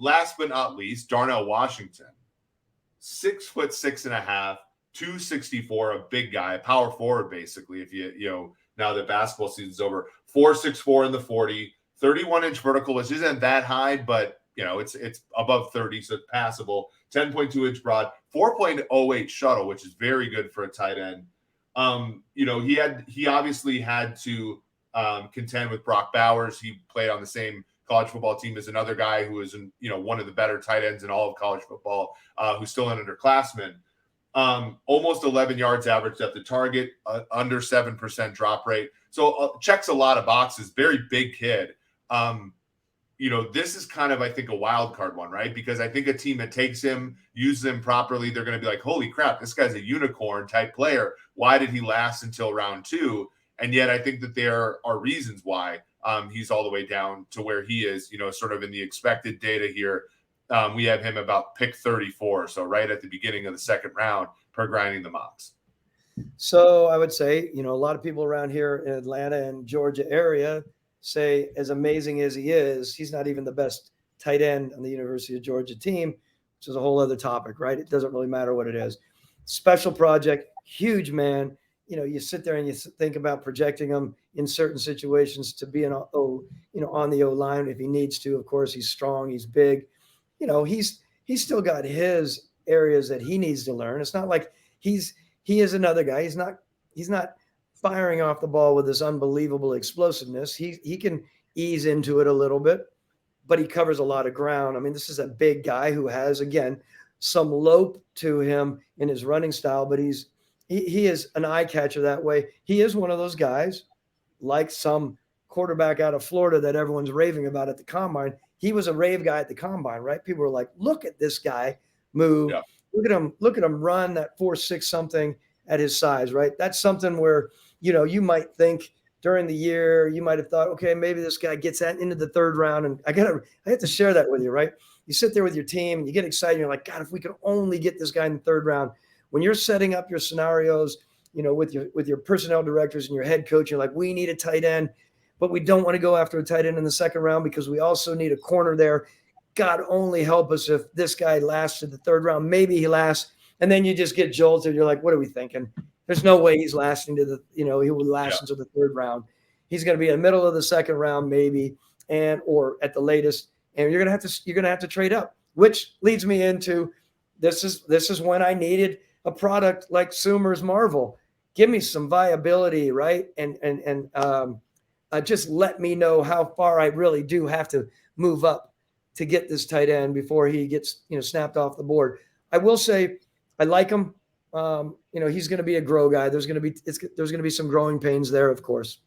Last but not least, Darnell Washington, 6'6.5", 264, a big guy, a power forward basically. If now that basketball season's over, 4'6'4" in the 40, 31-inch vertical, which isn't that high, but it's above 30, so it's passable. 10.2-inch broad, 4.08 shuttle, which is very good for a tight end. He obviously had to contend with Brock Bowers. He played on the same college football team as another guy who is one of the better tight ends in all of college football, who's still an underclassman. Almost 11 yards average depth of target, under 7% drop rate. So checks a lot of boxes. Very big kid. This is kind of, I think, a wild card one, right? Because I think a team that takes him, uses him properly, they're going to be like, holy crap, this guy's a unicorn type player. Why did he last until round 2? And yet I think that there are reasons why he's all the way down to where he is, sort of in the expected data here. We have him about pick 34. So right at the beginning of the second round per grinding the mocks. So I would say, a lot of people around here in Atlanta and Georgia area say, as amazing as he is, he's not even the best tight end on the University of Georgia team, which is a whole other topic, right? It doesn't really matter what it is. Special project, huge man. You sit there and you think about projecting him in certain situations to be on the O-line if he needs to. Of course, he's strong, he's big. He's still got his areas that he needs to learn. It's not like he is another guy. He's not firing off the ball with this unbelievable explosiveness. He can ease into it a little bit, but he covers a lot of ground. I mean, this is a big guy who has, again, some lope to him in his running style, but he is an eye catcher that way. He is one of those guys, like some quarterback out of Florida that everyone's raving about at the combine. He was a rave guy at the combine, right? People were like, look at this guy move. Yeah. Look at him run that 4.6 something at his size, right? That's something where, you might think during the year, you might have thought, okay, maybe this guy gets that into the third round. And I have to share that with you, right? You sit there with your team and you get excited. You're like, God, if we could only get this guy in the third round. When you're setting up your scenarios, with your personnel directors and your head coach, you're like, we need a tight end, but we don't want to go after a tight end in the second round because we also need a corner there. God only help us if this guy lasts to the third round. Maybe he lasts. And then you just get jolted. You're like, what are we thinking? There's no way he's lasting to the, he will last until the third round. He's going to be in the middle of the second round, maybe, or at the latest. And you're going to have to trade up, which leads me into this is when I needed a product like Sumer's Marvel. Give me some viability, right? And just let me know how far I really do have to move up to get this tight end before he gets, snapped off the board. I will say I like him. He's going to be a grow guy. There's going to be some growing pains there, of course.